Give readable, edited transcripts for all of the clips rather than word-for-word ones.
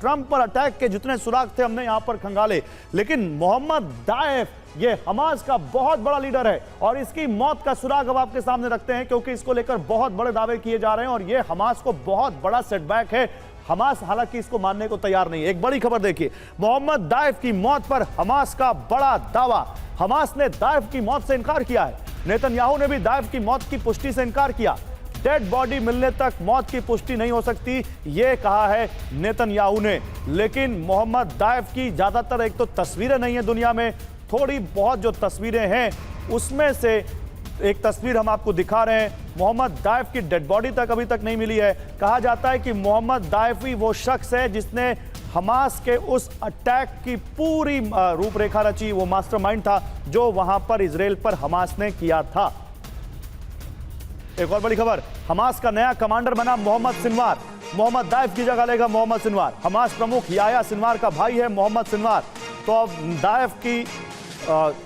Trump पर attack के जितने सुराग थे हमने यहां पर खंगाले, लेकिन मोहम्मद दाइफ ये हमास का बहुत बड़ा लीडर है और इसकी मौत का सुराग अब आपके सामने रखते हैं, क्योंकि इसको लेकर बहुत बड़े दावे किए जा रहे हैं और ये हमास को बहुत बड़ा सेटबैक है। हमास हालांकि इसको मानने को तैयार नहीं है। एक बड़ी खबर देखिए, मोहम्मद दाइफ की मौत पर हमास का बड़ा दावा। हमास ने दाइफ की मौत से इनकार किया है। नेतन्याहू ने भी दाइफ की मौत की पुष्टि से इनकार किया। डेड बॉडी मिलने तक मौत की पुष्टि नहीं हो सकती, यह कहा है नेतन्याहू ने। लेकिन मोहम्मद दाइफ की ज्यादातर एक तो तस्वीरें नहीं है दुनिया में, थोड़ी बहुत जो तस्वीरें हैं उसमें से एक तस्वीर हम आपको दिखा रहे हैं। मोहम्मद दाइफ की डेड बॉडी तक अभी तक नहीं मिली है। कहा जाता है कि मोहम्मद दाइफ ही वो शख्स है जिसने हमास के उस अटैक की पूरी रूपरेखा रची, वो मास्टरमाइंड था जो वहां पर इजराइल पर हमास ने किया था। एक और बड़ी खबर, हमास का नया कमांडर बना मोहम्मद सिनवार। मोहम्मद दाइफ की जगह लेगा मोहम्मद सिनवार। हमास प्रमुख याह्या सिनवार का भाई है मोहम्मद सिनवार, तो अब दाइफ की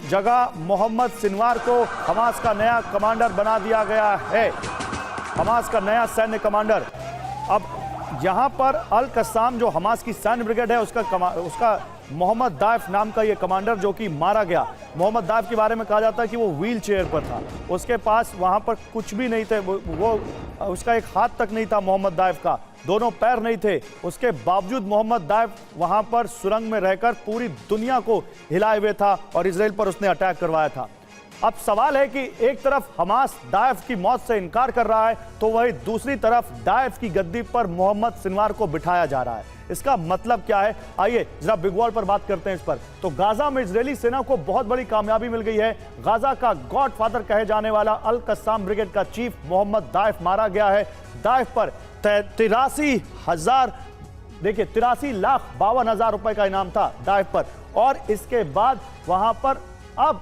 जगह मोहम्मद सिनवार को हमास का नया कमांडर बना दिया गया है, हमास का नया सैन्य कमांडर। अब यहां पर अल कस्साम जो हमास की सैन्य ब्रिगेड है उसका मोहम्मद दाइफ नाम का ये कमांडर जो कि मारा गया। मोहम्मद दाइफ के बारे में कहा जाता है कि वो व्हील चेयर पर था, उसके पास वहां पर कुछ भी नहीं थे, वो उसका एक हाथ तक नहीं था मोहम्मद दाइफ का, दोनों पैर नहीं थे। उसके बावजूद मोहम्मद दाइफ वहां पर सुरंग में रहकर पूरी दुनिया को हिलाए हुए था और इजराइल पर उसने अटैक करवाया था। अब सवाल है कि एक तरफ हमास दाइफ की मौत से इनकार कर रहा है, तो वही दूसरी तरफ दाइफ की गद्दी पर मोहम्मद सिनवार को बिठाया जा रहा है। इसका मतलब क्या है, आइए जरा बिग वॉल पर बात करते हैं इस पर। तो गाजा में इजरायली सेना को बहुत बड़ी कामयाबी मिल गई है। गाजा का गॉडफादर कहे जाने वाला अल कस्साम ब्रिगेड का चीफ मोहम्मद दाइफ मारा गया है। दाइफ पर 83,52,52,000 रुपए का इनाम था दाइफ पर। और इसके बाद वहां पर अब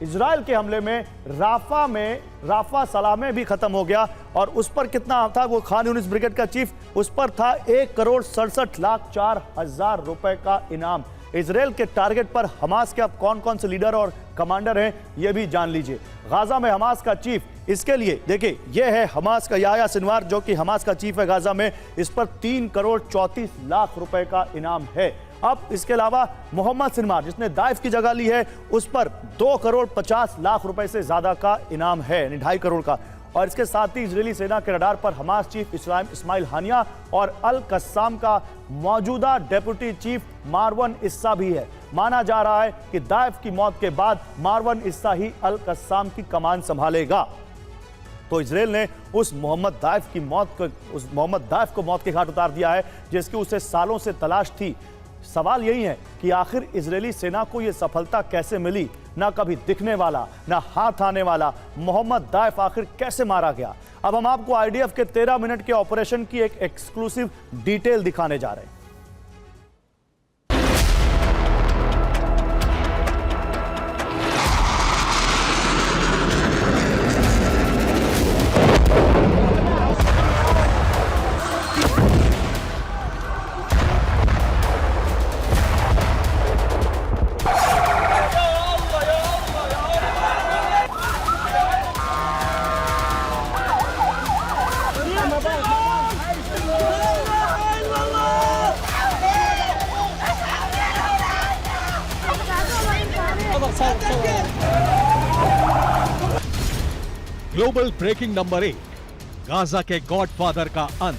इजराइल के हमले में राफा सलामे भी खत्म हो गया और उस पर कितना था, वो खान यूनिस ब्रिगेड का चीफ, उस पर था 1,67,04,000 रुपए का इनाम। इजराइल के टारगेट पर हमास के अब कौन कौन से लीडर और कमांडर हैं ये भी जान लीजिए। गाजा में हमास का चीफ, इसके लिए देखिए यह है हमास का याह्या सिनवार जो कि हमास का चीफ है गाजा में, इस पर 3,34,00,000 रुपए का इनाम है। अब इसके अलावा मोहम्मद सिनवार जिसने दाइफ की जगह ली है उस पर 2,50,00,000 रुपए से ज्यादा का इनाम है, यानी 2.5 करोड़ का। और इसके साथ ही इजरायली सेना के रडार पर हमास चीफ इस्माइल हानिया और अल कस्साम का मौजूदा डेप्यूटी चीफ मारवन इस्सा भी है। माना जा रहा है कि दाइफ की मौत के बाद मारवन इस्सा ही अल कस्साम की कमान संभालेगा। तो इजराइल ने उस मोहम्मद दाइफ को मौत के घाट उतार दिया है जिसकी उसे सालों से तलाश थी। सवाल यही है कि आखिर इजरायली सेना को यह सफलता कैसे मिली, ना कभी दिखने वाला ना हाथ आने वाला मोहम्मद दाइफ आखिर कैसे मारा गया। अब हम आपको आईडीएफ के 13 मिनट के ऑपरेशन की एक एक्सक्लूसिव डिटेल दिखाने जा रहे हैं। ग्लोबल ब्रेकिंग नंबर 1, गाजा के गॉडफादर का अंत।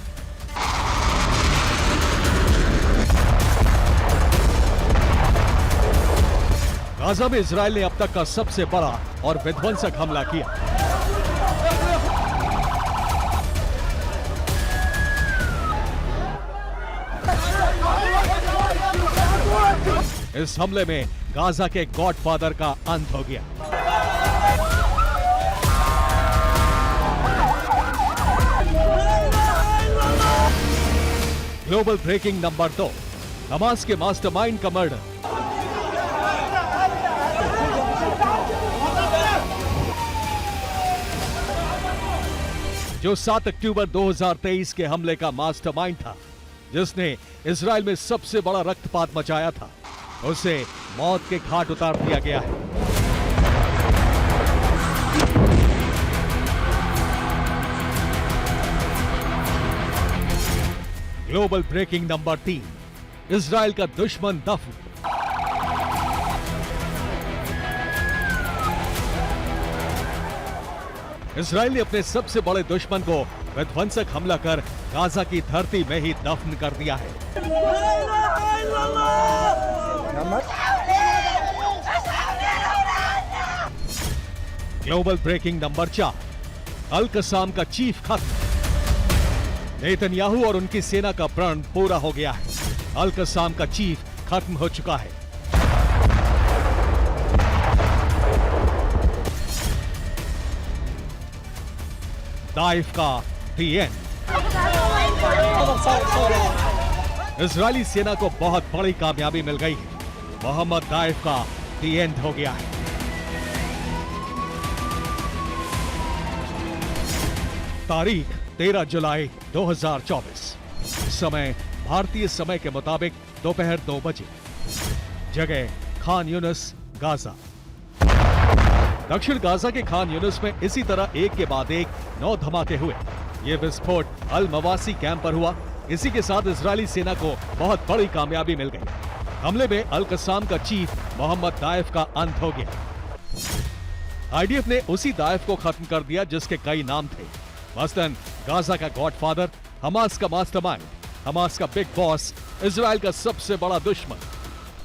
गाजा में इजराइल ने अब तक का सबसे बड़ा और विध्वंसक हमला किया। इस हमले में गाजा के गॉडफादर का अंत हो गया। ग्लोबल ब्रेकिंग नंबर 2, हमास के मास्टरमाइंड का मर्डर। जो 7 अक्टूबर 2023 के हमले का मास्टरमाइंड था, जिसने इजराइल में सबसे बड़ा रक्तपात मचाया था, उसे मौत के घाट उतार दिया गया है। ग्लोबल ब्रेकिंग नंबर 3, इजराइल का दुश्मन दफ्न। इजराइल ने अपने सबसे बड़े दुश्मन को विध्वंसक हमला कर गाजा की धरती में ही दफन कर दिया है। ग्लोबल ब्रेकिंग नंबर 4, अल कसाम का चीफ खत्म। नेतन्याहू और उनकी सेना का प्रण पूरा हो गया है। अल कसाम का चीफ खत्म हो चुका है। दाइफ का दी एंड। इजरायली सेना को बहुत बड़ी कामयाबी मिल गई है। मोहम्मद दाइफ का दी एंड हो गया है। तारीख 13 जुलाई 2024। समय भारतीय समय के मुताबिक दोपहर 2 बजे। जगह खान यूनिस, गाजा। दक्षिण गाजा के खान यूनिस में इसी तरह एक के बाद एक 9 धमाके हुए। ये विस्फोट अल मवासी कैंप पर हुआ। इसी के साथ इजरायली सेना को बहुत बड़ी कामयाबी मिल गई। हमले में अल कसाम का चीफ मोहम्मद दाइफ का अंत हो गया। आईडीएफ ने उसी दाइफ को खत्म कर दिया जिसके कई नाम थे, मसलन गाजा का गॉडफादर, हमास का मास्टरमाइंड, हमास का बिग बॉस, इजराइल का सबसे बड़ा दुश्मन।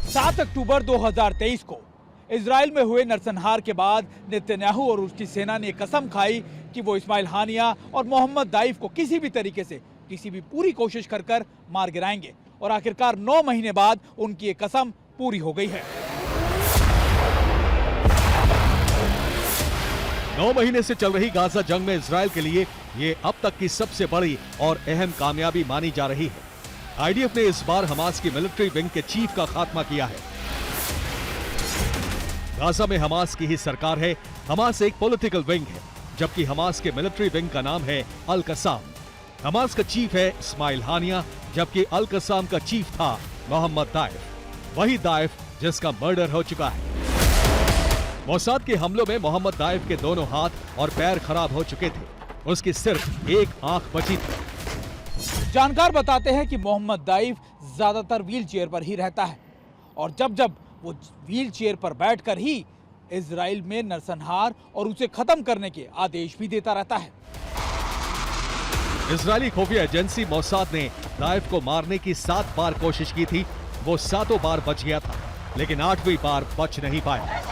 7 अक्टूबर 2023 को इजराइल में हुए नरसंहार के बाद नेतन्याहू और उसकी सेना ने कसम खाई कि वो इस्माइल हानिया और मोहम्मद दाइफ को किसी भी तरीके से, किसी भी पूरी कोशिश कर मार गिराएंगे। और आखिरकार 9 महीने बाद उनकी ये कसम पूरी हो गई है। 9 महीने से चल रही गाजा जंग में इजराइल के लिए ये अब तक की सबसे बड़ी और अहम कामयाबी मानी जा रही है। आईडीएफ ने इस बार हमास की मिलिट्री विंग के चीफ का खात्मा किया है। गाजा में हमास की ही सरकार है। हमास एक पॉलिटिकल विंग है, जबकि हमास के मिलिट्री विंग का नाम है अल कसाम। हमास का चीफ है इस्माइल हानिया, जबकि अल कसाम का चीफ था मोहम्मद दाइफ। वही दाइफ जिसका मर्डर हो चुका है। मोसाद के हमलों में मोहम्मद दाइफ के दोनों हाथ और पैर खराब हो चुके थे। उसकी सिर्फ एक आंख बची थी। जानकार बताते हैं कि मोहम्मद दाइफ ज्यादातर व्हील चेयर पर ही रहता है और जब वो व्हील चेयर पर बैठकर ही इजराइल में नरसंहार और उसे खत्म करने के आदेश भी देता रहता है। इजरायली खुफिया एजेंसी मोसाद ने दाइफ को मारने की 7 बार कोशिश की थी। वो 7 बार बच गया था, लेकिन 8वीं बार बच नहीं पाया।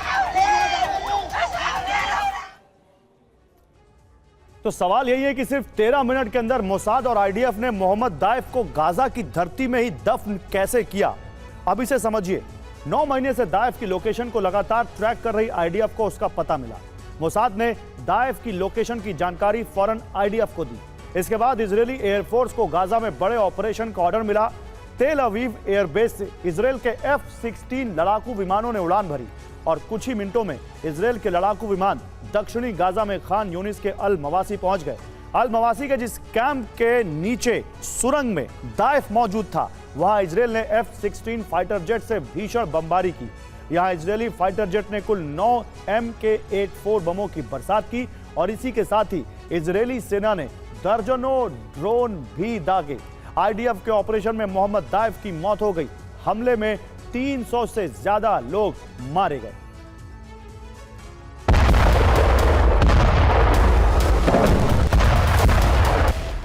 तो सवाल यही है कि सिर्फ 13 मिनट के अंदर मोसाद और आईडीएफ ने मोहम्मद दाइफ को गाजा की धरती में ही दफन कैसे किया। अब इसे समझिए। 9 महीने से दाइफ की लोकेशन को लगातार ट्रैक कर रही आईडीएफ को उसका पता मिला। मोसाद ने दाइफ की लोकेशन की जानकारी फौरन आईडीएफ को दी। इसके बाद इजरायली एयरफोर्स को गाजा में बड़े ऑपरेशन का ऑर्डर मिला। तेल अवीव एयरबेस से इजरायल के F-16 लड़ाकू विमानों ने उड़ान भरी और कुछ ही मिनटों में इजरायल के लड़ाकू विमान दक्षिणी गाजा में खान यूनिस के अल मवासी पहुंच गए। अल मवासी के जिस कैंप के नीचे सुरंग में दाइफ मौजूद था, वहां इजरायल ने F-16 फाइटर जेट से भीषण बमबारी की। यहां इजरायली फाइटर जेट ने कुल 9 MK-84 बमों की बरसात की और इसी के साथ ही इजरायली सेना ने दर्जनों ड्रोन भी दागे। आईडीएफ के ऑपरेशन में मोहम्मद दाइफ की मौत हो गई। हमले में 300 से ज्यादा लोग मारे गए।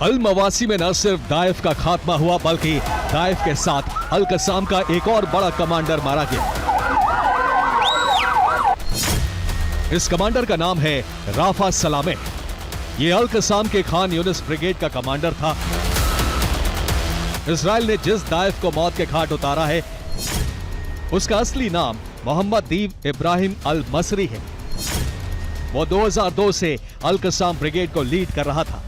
अल मवासी में न सिर्फ दाइफ का खात्मा हुआ, बल्कि दाइफ के साथ अल कसाम का एक और बड़ा कमांडर मारा गया। इस कमांडर का नाम है राफा सलामे। ये अल कसाम के खान यूनिस ब्रिगेड का कमांडर था। इजराइल ने जिस दाइफ को मौत के घाट उतारा है, उसका असली नाम मोहम्मद दीव इब्राहिम अल मसरी है। वो 2002 से अल कसाम ब्रिगेड को लीड कर रहा था।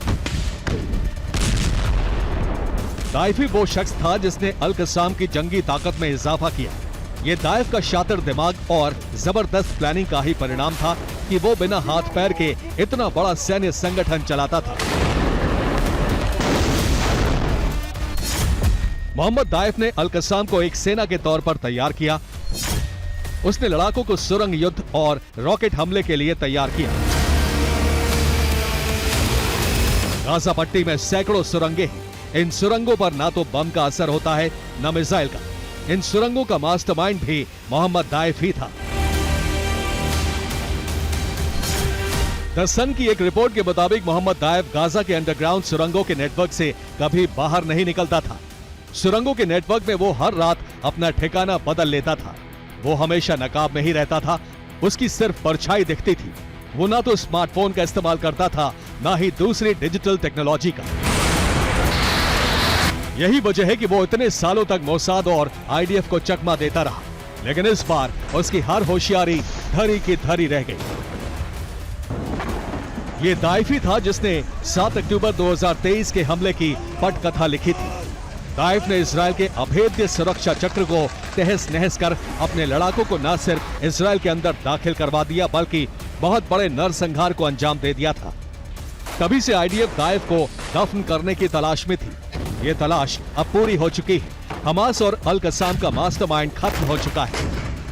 दाइफ ही वो शख्स था जिसने अल कसाम की जंगी ताकत में इजाफा किया। ये दाइफ का शातिर दिमाग और जबरदस्त प्लानिंग का ही परिणाम था कि वो बिना हाथ पैर के इतना बड़ा सैन्य संगठन चलाता था। मोहम्मद दाइफ ने अल कसाम को एक सेना के तौर पर तैयार किया। उसने लड़ाकों को सुरंग युद्ध और रॉकेट हमले के लिए तैयार किया। गाजा पट्टी में सैकड़ों सुरंगें हैं। इन सुरंगों पर ना तो बम का असर होता है, न मिसाइल का। इन सुरंगों का मास्टरमाइंड भी मोहम्मद दाइफ ही था। द सन की एक रिपोर्ट के मुताबिक मोहम्मद दाइफ गाजा के अंडरग्राउंड सुरंगों के नेटवर्क से कभी बाहर नहीं निकलता था। सुरंगों के नेटवर्क में वो हर रात अपना ठिकाना बदल लेता था। वो हमेशा नकाब में ही रहता था। उसकी सिर्फ परछाई दिखती थी। वो ना तो स्मार्टफोन का इस्तेमाल करता था, ना ही दूसरी डिजिटल टेक्नोलॉजी का। यही वजह है कि वो इतने सालों तक मोसाद और आईडीएफ को चकमा देता रहा, लेकिन इस बार उसकी हर होशियारी धरी की धरी रह गई। ये दाइफ ही था जिसने 7 अक्टूबर 2023 के हमले की पटकथा लिखी थी। दाइफ ने इजराइल के अभेद्य सुरक्षा चक्र को तहस नहस कर अपने लड़ाकों को न सिर्फ इजराइल के अंदर दाखिल करवा दिया, बल्कि बहुत बड़े नरसंहार को अंजाम दे दिया था। तभी से आईडीएफ दाइफ को दफन करने की तलाश में थी। ये तलाश अब पूरी हो चुकी है। हमास और अल कसाम का मास्टरमाइंड खत्म हो चुका है।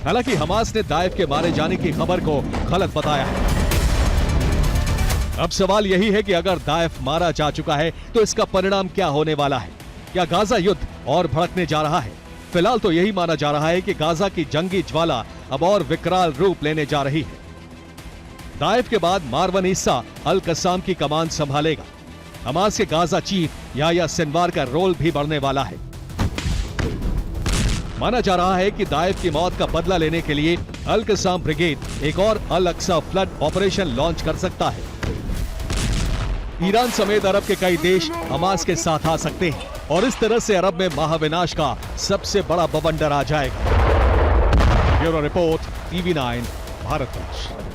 हालांकि हमास ने दाइफ के मारे जाने की खबर को गलत बताया है। अब सवाल यही है कि अगर दाइफ मारा जा चुका है तो इसका परिणाम क्या होने वाला है? क्या गाजा युद्ध और भड़कने जा रहा है? फिलहाल तो यही माना जा रहा है कि गाजा की जंगी ज्वाला अब और विकराल रूप लेने जा रही है। दाइफ के बाद मारवन ईसा अल कसाम की कमान संभालेगा। हमास के गाजा चीफ याह्या सिनवार का रोल भी बढ़ने वाला है। माना जा रहा है कि दाइफ की मौत का बदला लेने के लिए अल कसाम ब्रिगेड एक और अल अक्सा फ्लड ऑपरेशन लॉन्च कर सकता है। ईरान समेत अरब के कई देश हमास के साथ आ सकते हैं और इस तरह से अरब में महाविनाश का सबसे बड़ा बवंडर आ जाएगा। Bureau report, TV9 Bharatvarsh.